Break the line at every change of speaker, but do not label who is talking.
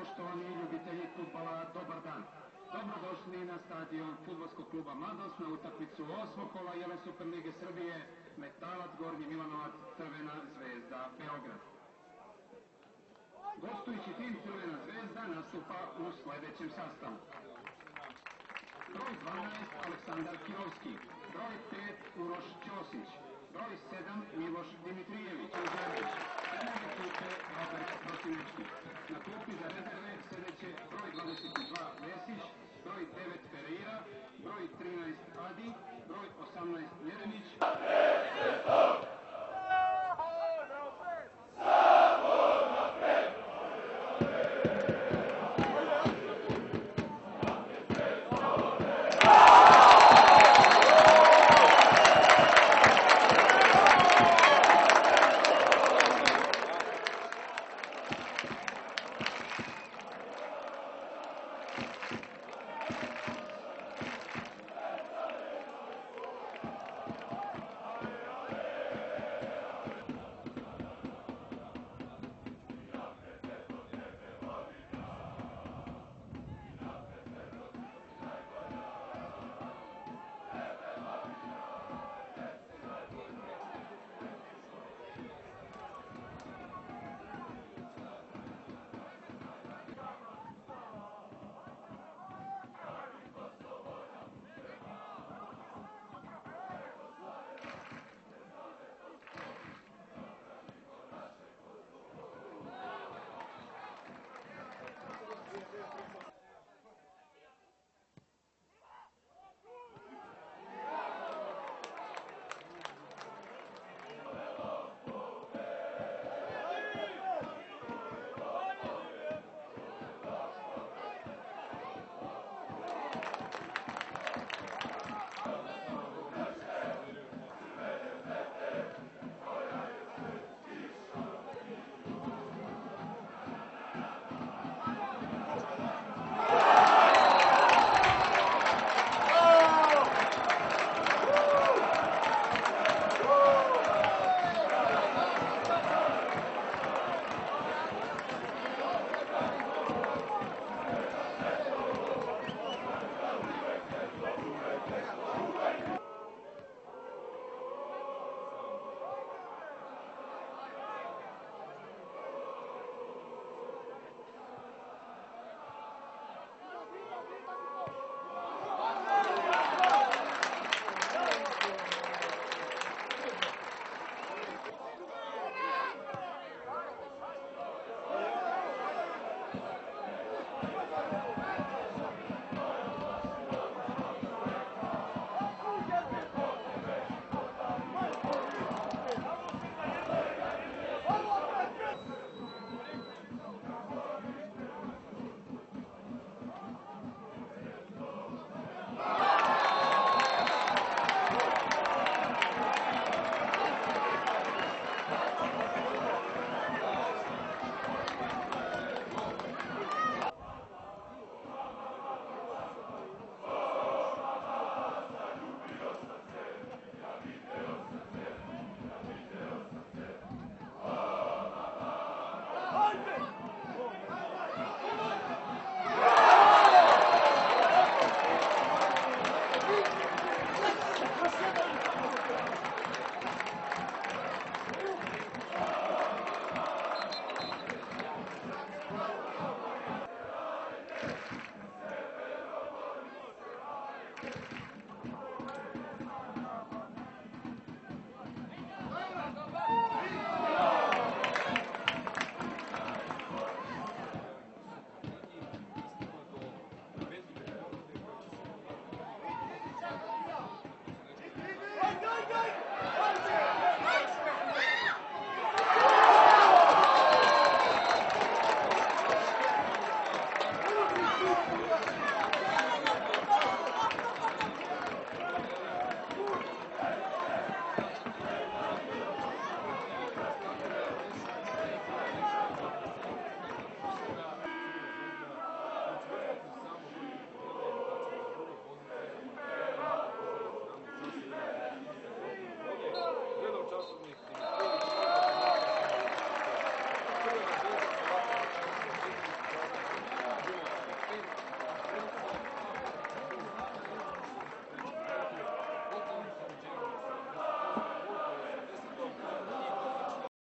Poštovani ljubitelji fudbala, dobar dan. Dobrodošli na stadion fudbalskog kluba Mladost na utakmicu 8. kola Jele Superlige Srbije, Metalac Gornji Milanovac, Crvena zvezda Beograd. Gostujući tim Crvena zvezda nastupa u sledećem sastavu. Broj 12 Aleksandar Kirovski, broj 5 Uroš Ćosić, broj 7 Miloš Dimitrijević, trener ekipe Robert Protivnički. Na klupi za rezerve sedeće broj 22 Vesić, broj 9 Ferreira, broj 13 Adi, broj 18